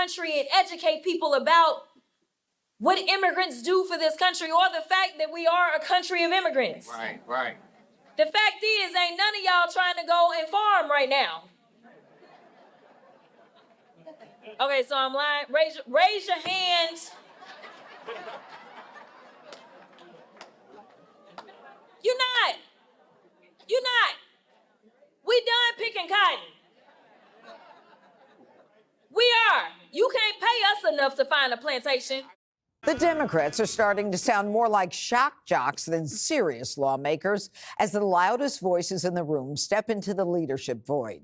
country and educate people about what immigrants do for this country, or the fact that we are a country of immigrants. Right. The fact is, ain't none of y'all trying to go and farm right now. Okay, so I'm lying. Raise your hands. You're not. We done picking cotton. We are. You can't pay us enough to find a plantation. The Democrats are starting to sound more like shock jocks than serious lawmakers as the loudest voices in the room step into the leadership void.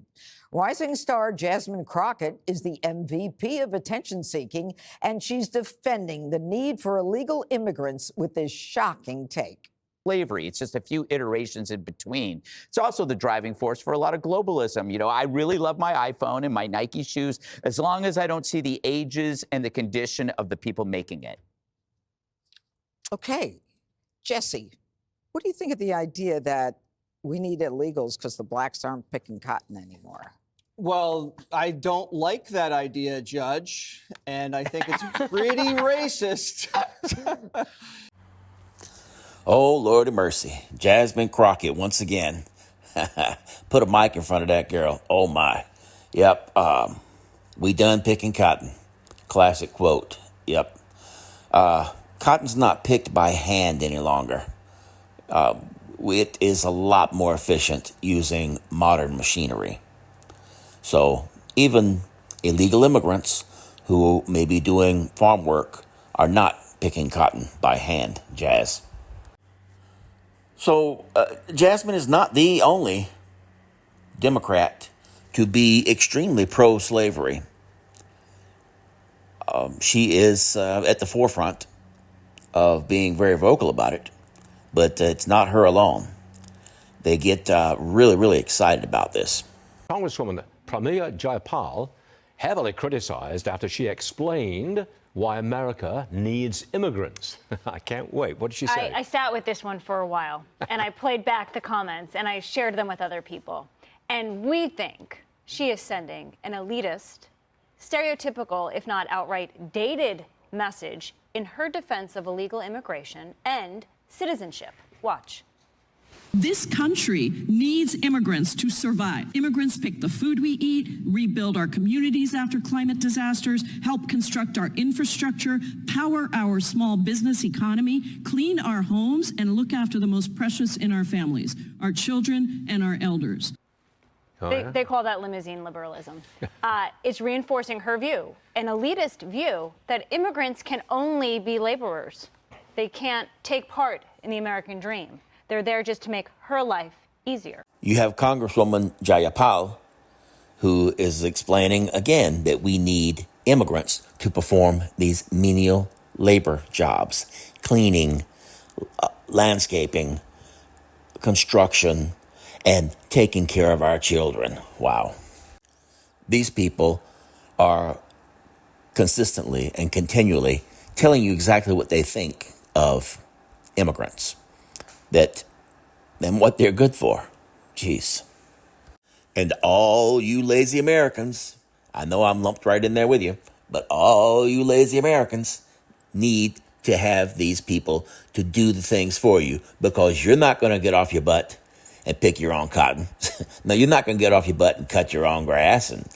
Rising star Jasmine Crockett is the MVP of attention-seeking, and she's defending the need for illegal immigrants with this shocking take. Slavery. It's just a few iterations in between. It's also the driving force for a lot of globalism. You know, I really love my iPhone and my Nike shoes as long as I don't see the ages and the condition of the people making it. Okay, Jesse, what do you think of the idea that we need illegals because the blacks aren't picking cotton anymore? Well, I don't like that idea, Judge, and I think it's pretty racist. Oh, Lord of mercy. Jasmine Crockett, once again. Put a mic in front of that girl. Oh, my. Yep. We done picking cotton. Classic quote. Yep. Cotton's not picked by hand any longer. It is a lot more efficient using modern machinery. So even illegal immigrants who may be doing farm work are not picking cotton by hand, Jazz. So Jasmine is not the only Democrat to be extremely pro-slavery. She is at the forefront of being very vocal about it, but it's not her alone. They get really, really excited about this. Congresswoman Jayapal heavily criticized after she explained why America needs immigrants. I can't wait. What did she say? I sat with this one for a while, and I played back the comments, and I shared them with other people. And we think she is sending an elitist, stereotypical, if not outright dated message in her defense of illegal immigration and citizenship. Watch. This country needs immigrants to survive. Immigrants pick the food we eat, rebuild our communities after climate disasters, help construct our infrastructure, power our small business economy, clean our homes, and look after the most precious in our families, our children and our elders. They call that limousine liberalism. It's reinforcing her view, an elitist view, that immigrants can only be laborers. They can't take part in the American dream. They're there just to make her life easier. You have Congresswoman Jayapal, who is explaining again that we need immigrants to perform these menial labor jobs, cleaning, landscaping, construction, and taking care of our children. Wow. These people are consistently and continually telling you exactly what they think of immigrants. And what they're good for. Jeez. And all you lazy Americans, I know I'm lumped right in there with you, but all you lazy Americans need to have these people to do the things for you, because you're not going to get off your butt and pick your own cotton. No, you're not going to get off your butt and cut your own grass and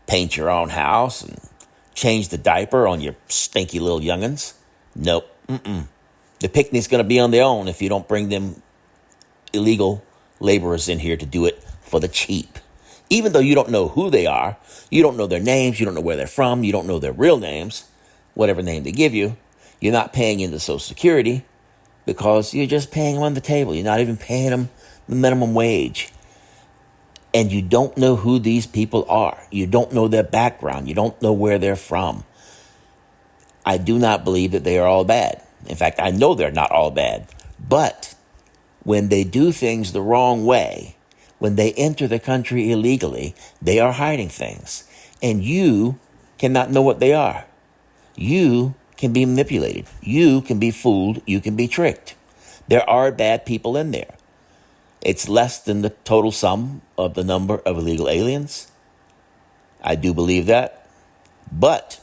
paint your own house and change the diaper on your stinky little youngins. Nope. The picnic's going to be on their own if you don't bring them illegal laborers in here to do it for the cheap. Even though you don't know who they are, you don't know their names, you don't know where they're from, you don't know their real names, whatever name they give you, you're not paying into Social Security because you're just paying them on the table. You're not even paying them the minimum wage. And you don't know who these people are. You don't know their background. You don't know where they're from. I do not believe that they are all bad. In fact, I know they're not all bad. But when they do things the wrong way, when they enter the country illegally, they are hiding things. And you cannot know what they are. You can be manipulated. You can be fooled. You can be tricked. There are bad people in there. It's less than the total sum of the number of illegal aliens. I do believe that. But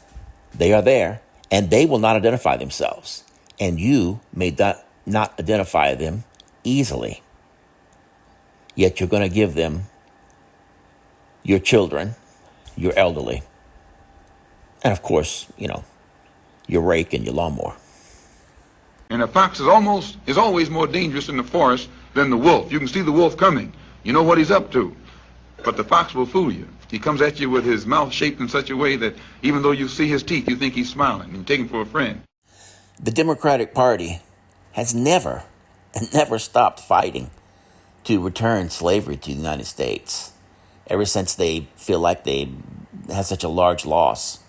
They are there, and they will not identify themselves. And you may not identify them easily. Yet you're going to give them your children, your elderly, and of course, your rake and your lawnmower. And a fox is always more dangerous in the forest than the wolf. You can see the wolf coming. You know what he's up to. But the fox will fool you. He comes at you with his mouth shaped in such a way that even though you see his teeth, you think he's smiling and you take him for a friend. The Democratic Party has never stopped fighting to return slavery to the United States ever since they feel like they had such a large loss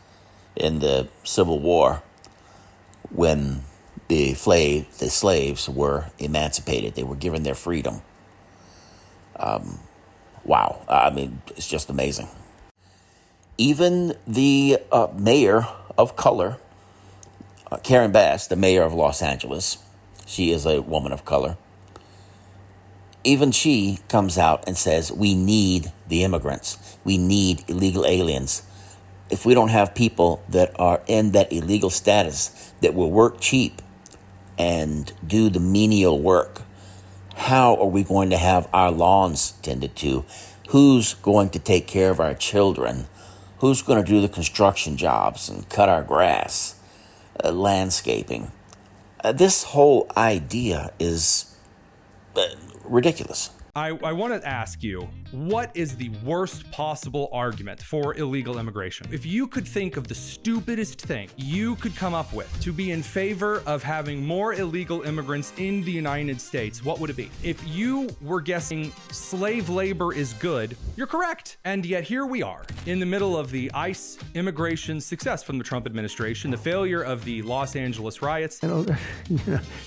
in the Civil War when the slaves were emancipated. They were given their freedom. Wow. I mean, it's just amazing. Even the mayor of color, Karen Bass, the mayor of Los Angeles, she is a woman of color. Even she comes out and says, we need the immigrants. We need illegal aliens. If we don't have people that are in that illegal status that will work cheap and do the menial work, how are we going to have our lawns tended to? Who's going to take care of our children? Who's going to do the construction jobs and cut our grass, landscaping? This whole idea is ridiculous. I want to ask you, what is the worst possible argument for illegal immigration? If you could think of the stupidest thing you could come up with to be in favor of having more illegal immigrants in the United States, what would it be? If you were guessing slave labor is good, you're correct. And yet here we are in the middle of the ICE immigration success from the Trump administration, the failure of the Los Angeles riots.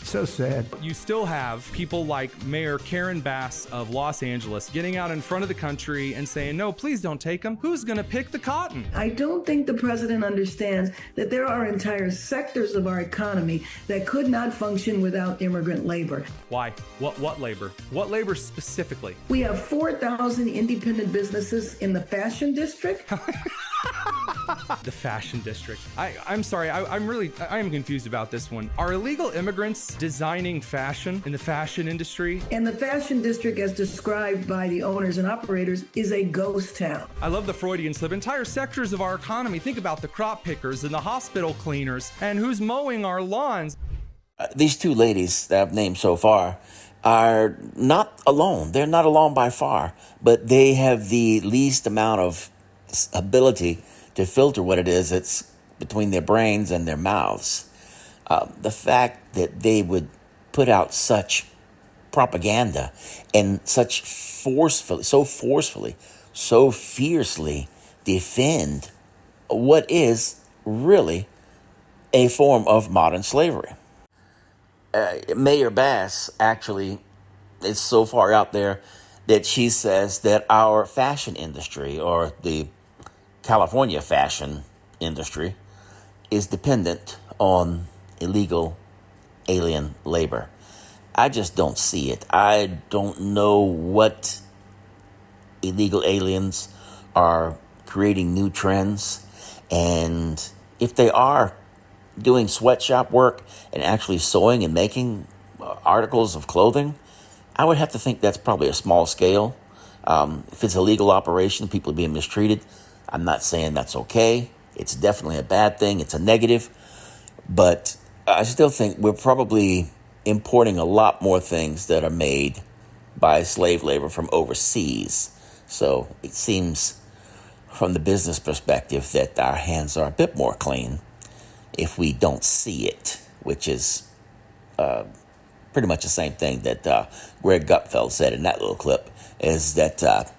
So sad. You still have people like Mayor Karen Bass of Los Angeles getting out in front of the country and saying, no, please don't take them. Who's going to pick the cotton? I don't think the president understands that there are entire sectors of our economy that could not function without immigrant labor. Why? What labor? What labor specifically? We have 4,000 independent businesses in the fashion district. The fashion district. I'm sorry, I am confused about this one. Are illegal immigrants designing fashion in the fashion industry? And the fashion district, as described by the owners and operators, is a ghost town. I love the Freudian slip. Entire sectors of our economy. Think about the crop pickers and the hospital cleaners and who's mowing our lawns. These two ladies that I've named so far are not alone. They're not alone by far, but they have the least amount of ability to filter what it is that's between their brains and their mouths. The fact that they would put out such propaganda and so forcefully, so fiercely defend what is really a form of modern slavery. Mayor Bass actually is so far out there that she says that our fashion industry, or the California fashion industry, is dependent on illegal alien labor. I just don't see it. I don't know what illegal aliens are creating new trends. And if they are doing sweatshop work and actually sewing and making articles of clothing, I would have to think that's probably a small scale. If it's a legal operation, people are being mistreated. I'm not saying that's okay. It's definitely a bad thing. It's a negative. But I still think we're probably importing a lot more things that are made by slave labor from overseas. So it seems from the business perspective that our hands are a bit more clean if we don't see it, which is pretty much the same thing that Greg Gutfeld said in that little clip, is that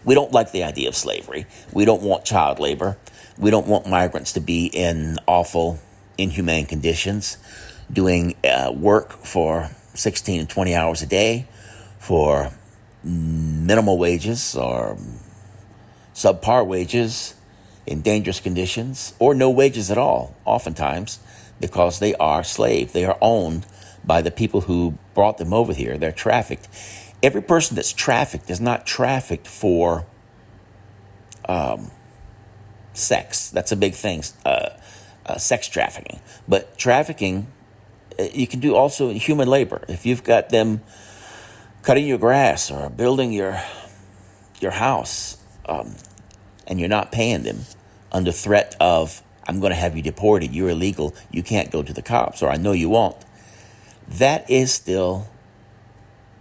we don't like the idea of slavery. We don't want child labor. We don't want migrants to be in awful, inhumane conditions, doing work for 16 and 20 hours a day for minimal wages or subpar wages in dangerous conditions, or no wages at all, oftentimes, because they are slaves. They are owned by the people who brought them over here. They're trafficked. Every person that's trafficked is not trafficked for sex. That's a big thing, sex trafficking. But trafficking, you can do also human labor. If you've got them cutting your grass or building your house, and you're not paying them under threat of, I'm going to have you deported, you're illegal, you can't go to the cops, or I know you won't. That is still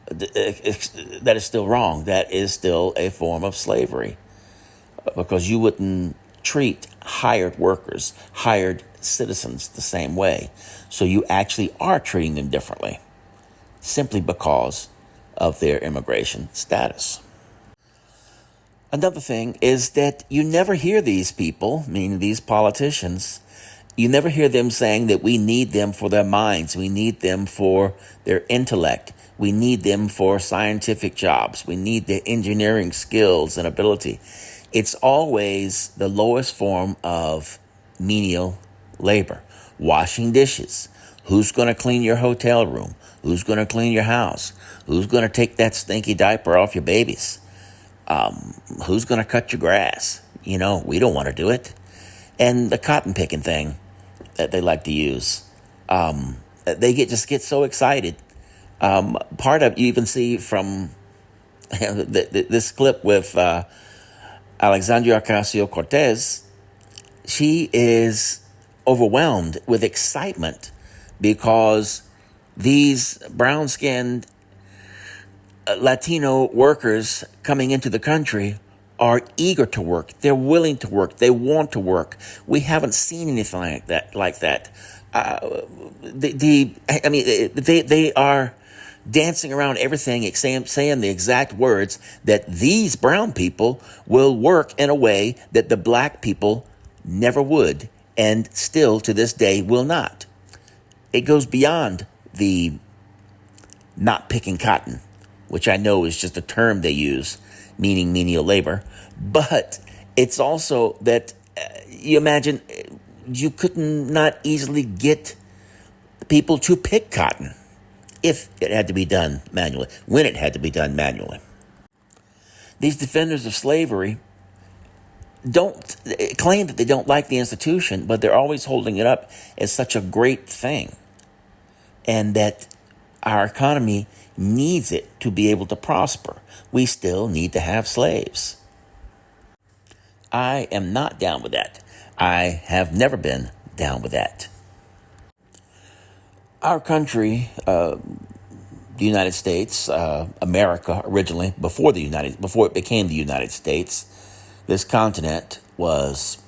wrong. That is still a form of slavery, because you wouldn't treat hired workers, hired citizens the same way. So you actually are treating them differently simply because of their immigration status. Another thing is that you never hear these people, meaning these politicians, you never hear them saying that we need them for their minds, we need them for their intellect, we need them for scientific jobs, we need their engineering skills and ability. It's always the lowest form of menial labor. Washing dishes. Who's going to clean your hotel room? Who's going to clean your house? Who's going to take that stinky diaper off your babies? Who's going to cut your grass? We don't want to do it. And the cotton picking thing that they like to use. They just get so excited. Part of, you even see from this clip with Alexandria Ocasio-Cortez, she is overwhelmed with excitement because these brown-skinned Latino workers coming into the country are eager to work. They're willing to work. They want to work. We haven't seen anything like that. They are dancing around everything, saying the exact words that these brown people will work in a way that the black people never would, and still to this day will not. It goes beyond the not picking cotton, which I know is just a term they use, meaning menial labor. But it's also that you imagine you could not easily get people to pick cotton if it had to be done manually, when it had to be done manually. These defenders of slavery don't claim that they don't like the institution, but they're always holding it up as such a great thing, and that our economy needs it to be able to prosper. We still need to have slaves. I am not down with that. I have never been down with that. Our country, the United States, America originally, before it became the United States, this continent was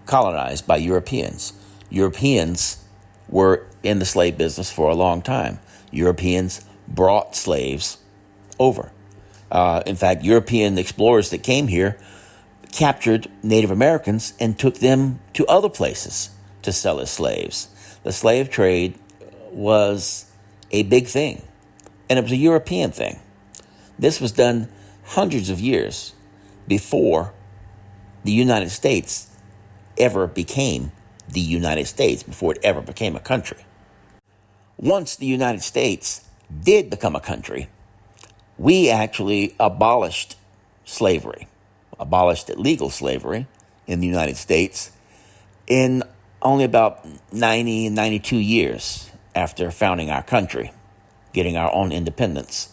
colonized by Europeans. Europeans were in the slave business for a long time. Europeans brought slaves over. In fact, European explorers that came here captured Native Americans and took them to other places to sell as slaves. The slave trade was a big thing, and it was a European thing. This was done hundreds of years before the United States ever became the United States, before it ever became a country. Once the United States did become a country, we actually abolished slavery, abolished illegal slavery in the United States in only about 90 and 92 years after founding our country, getting our own independence.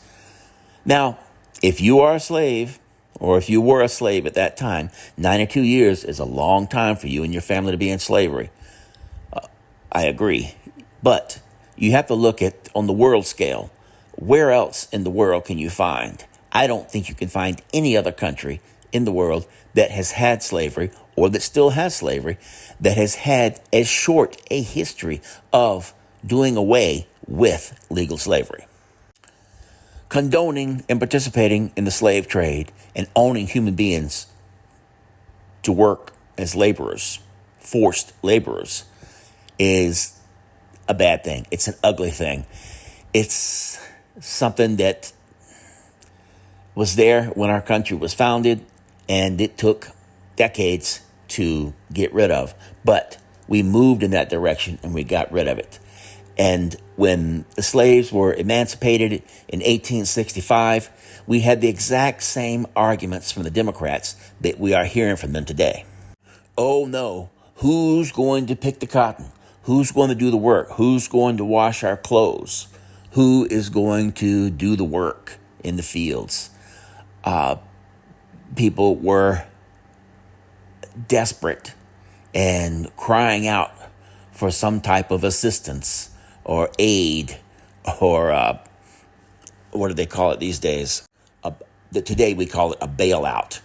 Now, if you are a slave, or if you were a slave at that time, 92 years is a long time for you and your family to be in slavery. I agree. But you have to look at, on the world scale, where else in the world can you find? I don't think you can find any other country in the world that has had slavery, or that still has slavery, that has had as short a history of doing away with legal slavery. Condoning and participating in the slave trade and owning human beings to work as laborers, forced laborers, is a bad thing. It's an ugly thing. It's something that was there when our country was founded, and it took decades to get rid of. But we moved in that direction and we got rid of it. And when the slaves were emancipated in 1865, we had the exact same arguments from the Democrats that we are hearing from them today. Oh no, who's going to pick the cotton? Who's going to do the work? Who's going to wash our clothes? Who is going to do the work in the fields? People were desperate and crying out for some type of assistance or aid or what do they call it these days? Today we call it a bailout.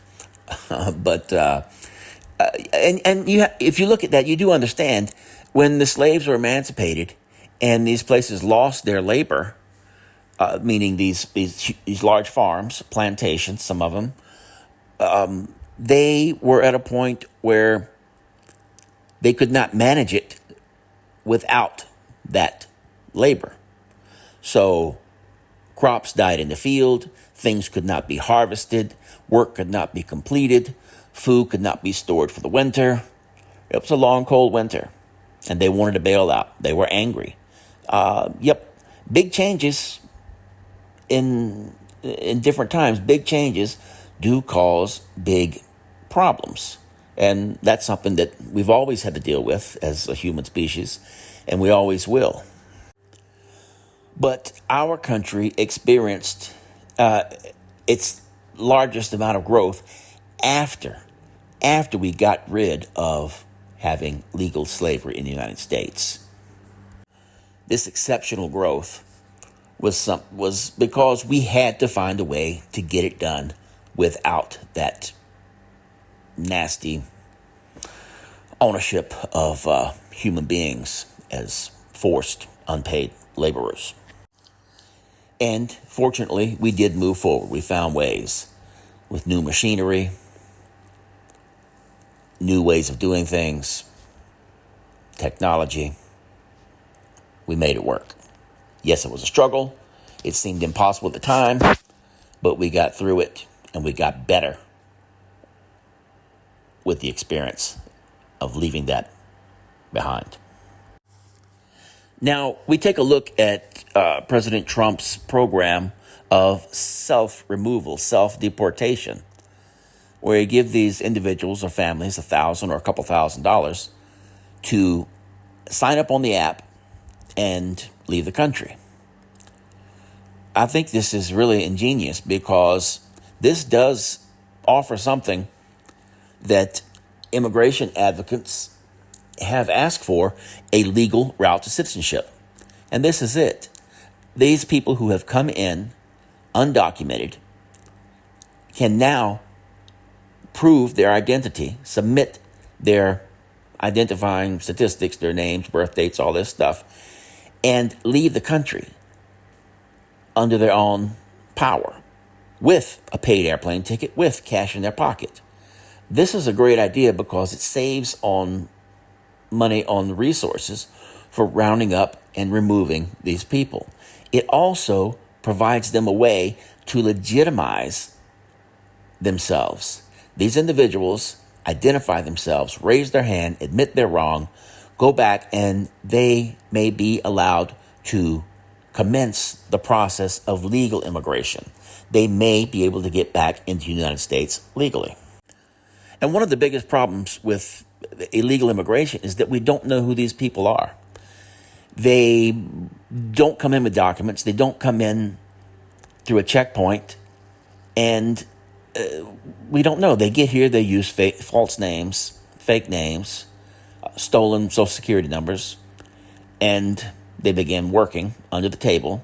If you look at that, you do understand when the slaves were emancipated and these places lost their labor, meaning these large farms, plantations, some of them, they were at a point where they could not manage it without that labor. So crops died in the field, things could not be harvested, work could not be completed, food could not be stored for the winter. It was a long, cold winter, and they wanted to bail out. They were angry. Big changes in different times, big changes do cause big problems. And that's something that we've always had to deal with as a human species, and we always will. But our country experienced its largest amount of growth after we got rid of having legal slavery in the United States. This exceptional growth was because we had to find a way to get it done without that nasty ownership of human beings as forced, unpaid laborers. And fortunately, we did move forward. We found ways with new machinery, new ways of doing things, technology. We made it work. Yes, it was a struggle. It seemed impossible at the time, but we got through it and we got better with the experience of leaving that behind. Now, we take a look at President Trump's program of self-removal, self-deportation, where he gives these individuals or families $1,000 or a couple $1,000 to sign up on the app and leave the country. I think this is really ingenious because this does offer something that immigration advocates have asked for, a legal route to citizenship. And this is it. These people who have come in undocumented can now prove their identity, submit their identifying statistics, their names, birth dates, all this stuff, and leave the country under their own power with a paid airplane ticket, with cash in their pocket. This is a great idea because it saves on money on the resources for rounding up and removing these people. It also provides them a way to legitimize themselves. These individuals identify themselves, raise their hand, admit they're wrong, go back, and they may be allowed to commence the process of legal immigration. They may be able to get back into the United States legally. And one of the biggest problems with illegal immigration is that we don't know who these people are. They don't come in with documents. They don't come in through a checkpoint. And we don't know. They get here, they use false names, fake names, stolen Social Security numbers, and they begin working under the table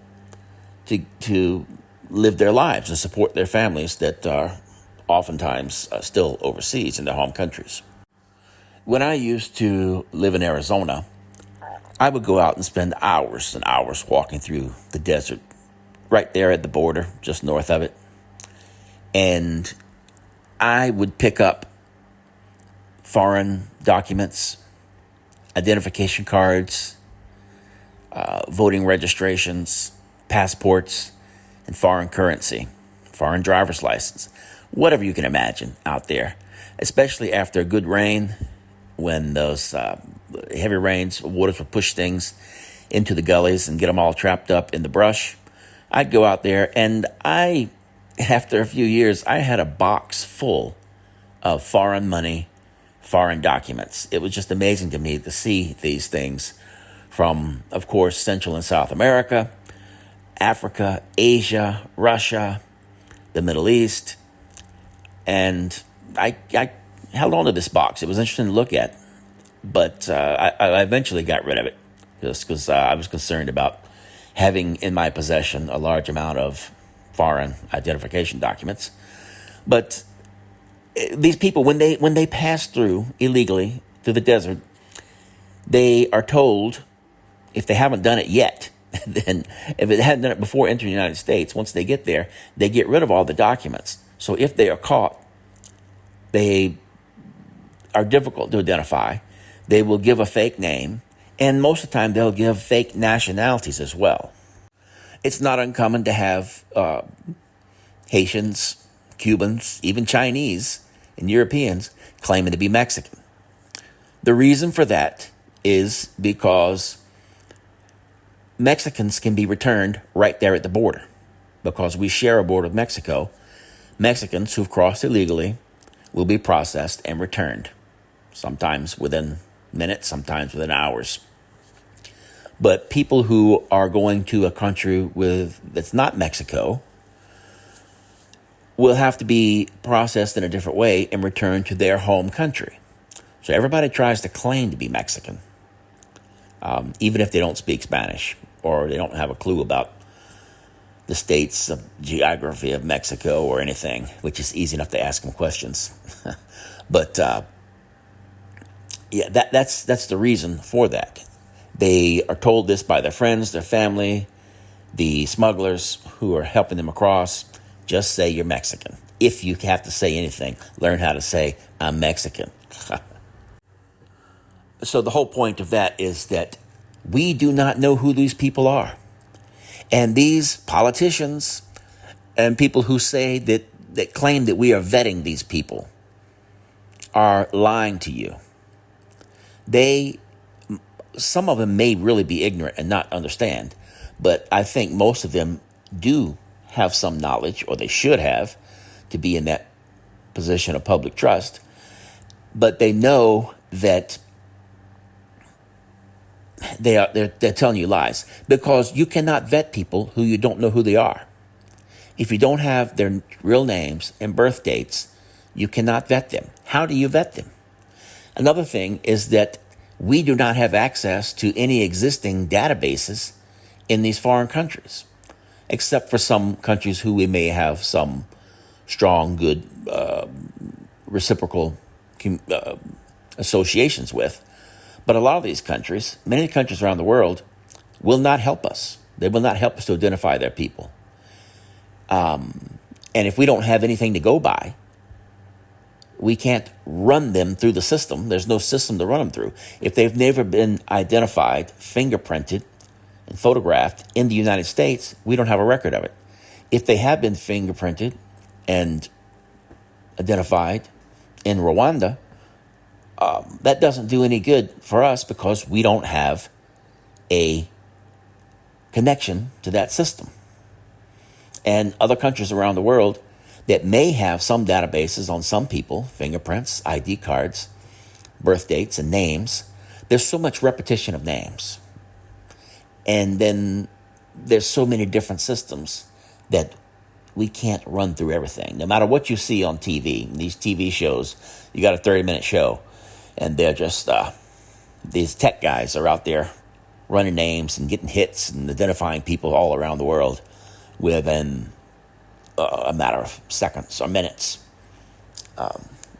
to live their lives and support their families that are oftentimes still overseas in their home countries. When I used to live in Arizona, I would go out and spend hours and hours walking through the desert right there at the border, just north of it. And I would pick up foreign documents, identification cards, voting registrations, passports, and foreign currency, foreign driver's license, whatever you can imagine out there, especially after a good rain, when those heavy rains, waters would push things into the gullies and get them all trapped up in the brush. I'd go out there, and after a few years, I had a box full of foreign money, foreign documents. It was just amazing to me to see these things from, of course, Central and South America, Africa, Asia, Russia, the Middle East. And I held on to this box. It was interesting to look at, but I eventually got rid of it just because I was concerned about having in my possession a large amount of foreign identification documents. But these people, when they pass through illegally through the desert, they are told, if they haven't done it yet, then if it hadn't done it before entering the United States, once they get there, they get rid of all the documents. So if they are caught, they are difficult to identify. They will give a fake name, and most of the time they'll give fake nationalities as well. It's not uncommon to have Haitians, Cubans, even Chinese and Europeans claiming to be Mexican. The reason for that is because Mexicans can be returned right there at the border. Because we share a border with Mexico, Mexicans who've crossed illegally will be processed and returned, sometimes within minutes, sometimes within hours. But people who are going to a country that's not Mexico will have to be processed in a different way and returned to their home country. So everybody tries to claim to be Mexican, even if they don't speak Spanish or they don't have a clue about the state's geography of Mexico or anything, which is easy enough to ask them questions. But yeah, that's the reason for that. They are told this by their friends, their family, the smugglers who are helping them across. Just say you're Mexican. If you have to say anything, learn how to say, I'm Mexican. So the whole point of that is that we do not know who these people are. And these politicians and people who say that claim that we are vetting these people are lying to you. Some of them may really be ignorant and not understand, but I think most of them do have some knowledge, or they should have, to be in that position of public trust. But they know that they're telling you lies, because you cannot vet people who you don't know who they are. If you don't have their real names and birth dates, you cannot vet them. How do you vet them? Another thing is that we do not have access to any existing databases in these foreign countries, except for some countries who we may have some strong, good, reciprocal associations with. But a lot of these countries, many countries around the world, will not help us. They will not help us to identify their people. And if we don't have anything to go by, we can't run them through the system. There's no system to run them through. If they've never been identified, fingerprinted, and photographed in the United States, we don't have a record of it. If they have been fingerprinted and identified in Rwanda, that doesn't do any good for us because we don't have a connection to that system. And other countries around the world that may have some databases on some people, fingerprints, ID cards, birth dates, and names, there's so much repetition of names. And then there's so many different systems that we can't run through everything. No matter what you see on TV, these TV shows, you got a 30-minute show, and they're just, these tech guys are out there running names and getting hits and identifying people all around the world within a matter of seconds or minutes.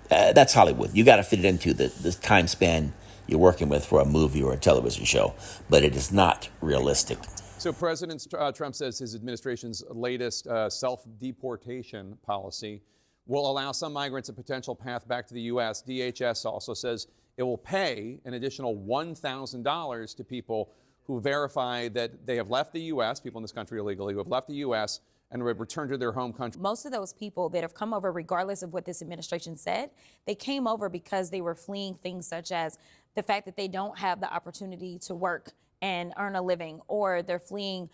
That's Hollywood. You got to fit it into the time span you're working with for a movie or a television show, but it is not realistic. So President Trump says his administration's latest self-deportation policy will allow some migrants a potential path back to the U.S. DHS also says it will pay an additional $1,000 to people who verify that they have left the U.S., people in this country illegally, who have left the U.S., and returned to their home country. Most of those people that have come over, regardless of what this administration said, they came over because they were fleeing things such as the fact that they don't have the opportunity to work and earn a living, or they're fleeing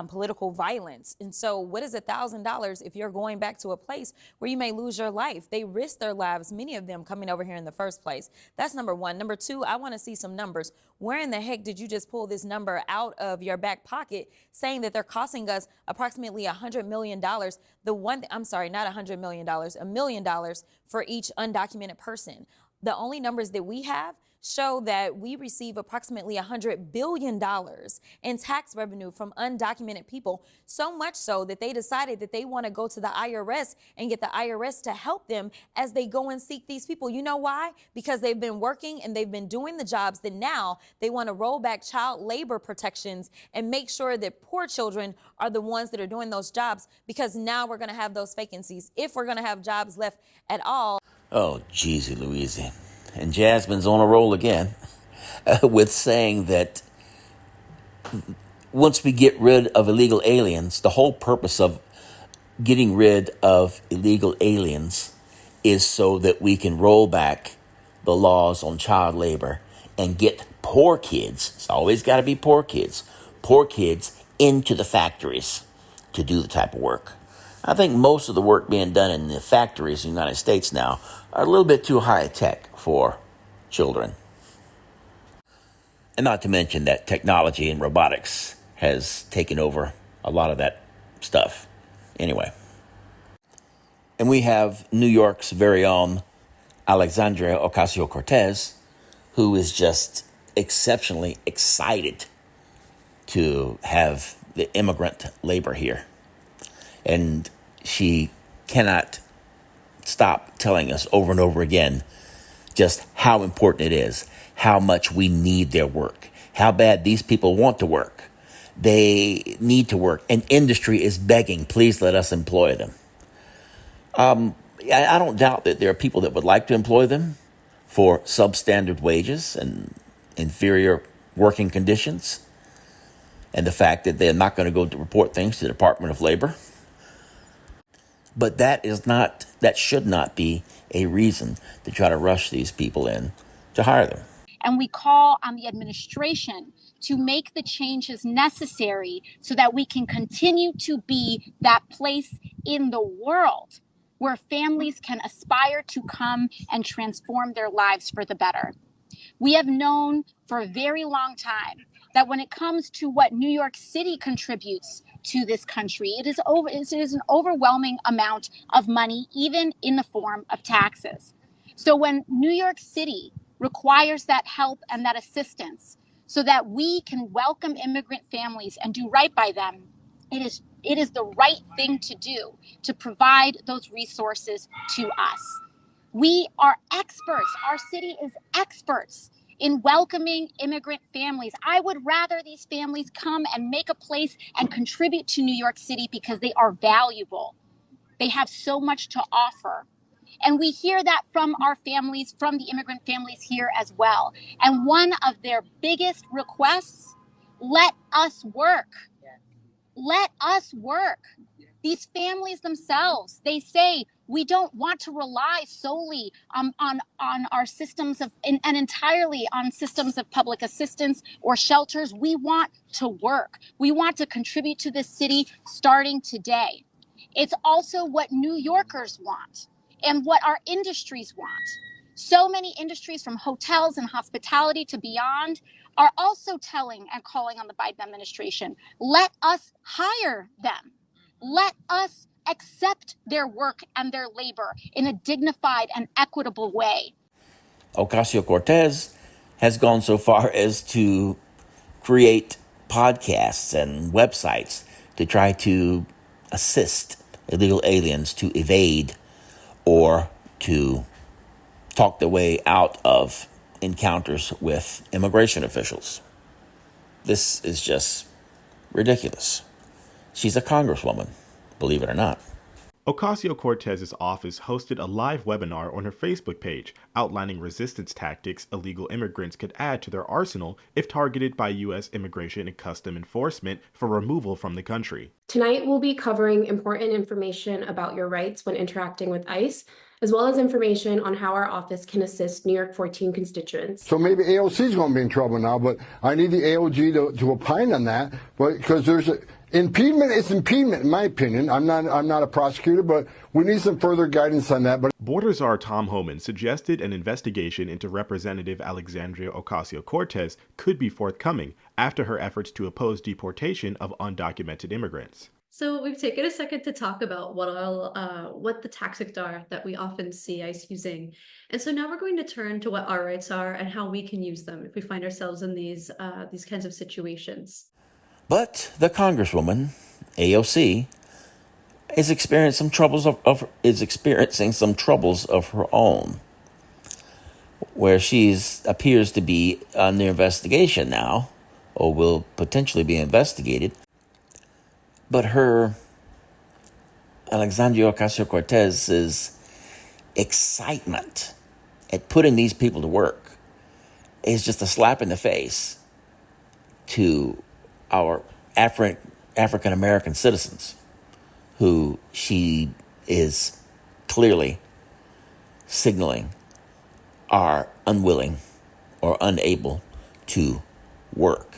political violence. And so what is $1,000 if you're going back to a place where you may lose your life? They risk their lives, many of them coming over here in the first place. That's number one. Number two, I want to see some numbers. Where in the heck did you just pull this number out of your back pocket saying that they're costing us approximately $100 million? I'm sorry, not $100 million, $1 million for each undocumented person. The only numbers that we have show that we receive approximately $100 billion in tax revenue from undocumented people, so much so that they decided that they want to go to the IRS and get the IRS to help them as they go and seek these people. You know why? Because they've been working and they've been doing the jobs that now they want to roll back child labor protections and make sure that poor children are the ones that are doing those jobs, because now we're going to have those vacancies if we're going to have jobs left at all. Oh, Jeezy Louise. And Jasmine's on a roll again with saying that once we get rid of illegal aliens, the whole purpose of getting rid of illegal aliens is so that we can roll back the laws on child labor and get poor kids, it's always got to be poor kids into the factories to do the type of work. I think most of the work being done in the factories in the United States now are a little bit too high tech for children. And not to mention that technology and robotics has taken over a lot of that stuff. Anyway. And we have New York's very own Alexandria Ocasio-Cortez, who is just exceptionally excited to have the immigrant labor here. And she cannot stop telling us over and over again just how important it is, how much we need their work, how bad these people want to work. They need to work, and industry is begging, please let us employ them. I don't doubt that there are people that would like to employ them for substandard wages and inferior working conditions, and the fact that they're not going to go to report things to the Department of Labor. But that should not be a reason to try to rush these people in to hire them. And we call on the administration to make the changes necessary so that we can continue to be that place in the world where families can aspire to come and transform their lives for the better. We have known for a very long time that when it comes to what New York City contributes to this country, it is an overwhelming amount of money, even in the form of taxes. So when New York City requires that help and that assistance so that we can welcome immigrant families and do right by them, it is the right thing to do to provide those resources to us. We are experts. Our city is experts in welcoming immigrant families. I would rather these families come and make a place and contribute to New York City because they are valuable. They have so much to offer. And we hear that from our families, from the immigrant families here as well. And one of their biggest requests, let us work. Let us work. These families themselves, they say, we don't want to rely solely on our systems of and entirely on systems of public assistance or shelters. We want to work. We want to contribute to this city starting today. It's also what New Yorkers want and what our industries want. So many industries, from hotels and hospitality to beyond, are also telling and calling on the Biden administration, let us hire them. Let us accept their work and their labor in a dignified and equitable way. Ocasio-Cortez has gone so far as to create podcasts and websites to try to assist illegal aliens to evade or to talk their way out of encounters with immigration officials. This is just ridiculous. She's a congresswoman, believe it or not. Ocasio-Cortez's office hosted a live webinar on her Facebook page outlining resistance tactics illegal immigrants could add to their arsenal if targeted by U.S. Immigration and Customs Enforcement for removal from the country. Tonight, we'll be covering important information about your rights when interacting with ICE, as well as information on how our office can assist New York 14 constituents. So maybe AOC is going to be in trouble now, but I need the AOG to opine on that, because Impediment is impediment, in my opinion. I'm not a prosecutor, but we need some further guidance on that. But Border Czar Tom Homan suggested an investigation into Representative Alexandria Ocasio-Cortez could be forthcoming after her efforts to oppose deportation of undocumented immigrants. So we've taken a second to talk about what the tactics are that we often see ICE using. And so now we're going to turn to what our rights are and how we can use them if we find ourselves in these kinds of situations. But the Congresswoman, AOC, is experiencing some troubles of her own, where she appears to be under investigation now, or will potentially be investigated. But her Alexandria Ocasio-Cortez's excitement at putting these people to work is just a slap in the face to our African-American citizens, who she is clearly signaling are unwilling or unable to work.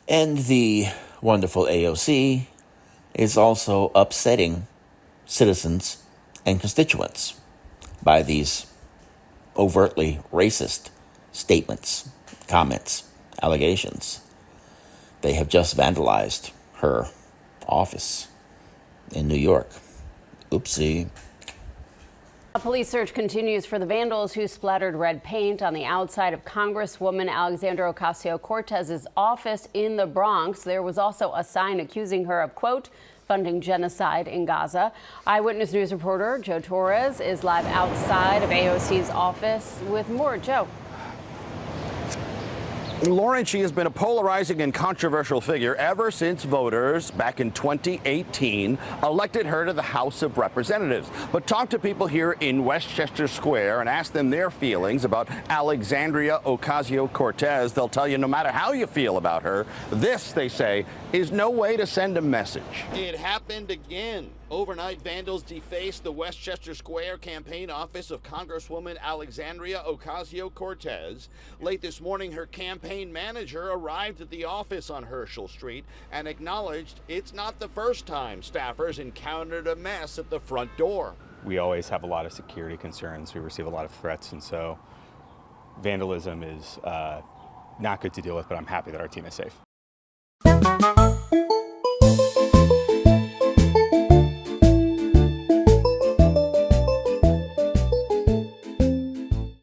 And the wonderful AOC is also upsetting citizens and constituents by these overtly racist statements, comments, allegations. They have just vandalized her office in New York. Oopsie. A police search continues for the vandals who splattered red paint on the outside of Congresswoman Alexandria Ocasio-Cortez's office in the Bronx. There was also a sign accusing her of, quote, funding genocide in Gaza. Eyewitness News reporter Joe Torres is live outside of AOC's office with more. Joe. Lauren, she has been a polarizing and controversial figure ever since voters back in 2018 elected her to the House of Representatives. But talk to people here in Westchester Square and ask them their feelings about Alexandria Ocasio-Cortez. They'll tell you no matter how you feel about her, this, they say, is no way to send a message. It happened again. Overnight, vandals defaced the Westchester Square campaign office of Congresswoman Alexandria Ocasio-Cortez. Late this morning, her campaign manager arrived at the office on Herschel Street and acknowledged it's not the first time staffers encountered a mess at the front door. We always have a lot of security concerns. We receive a lot of threats, and so vandalism is not good to deal with, but I'm happy that our team is safe.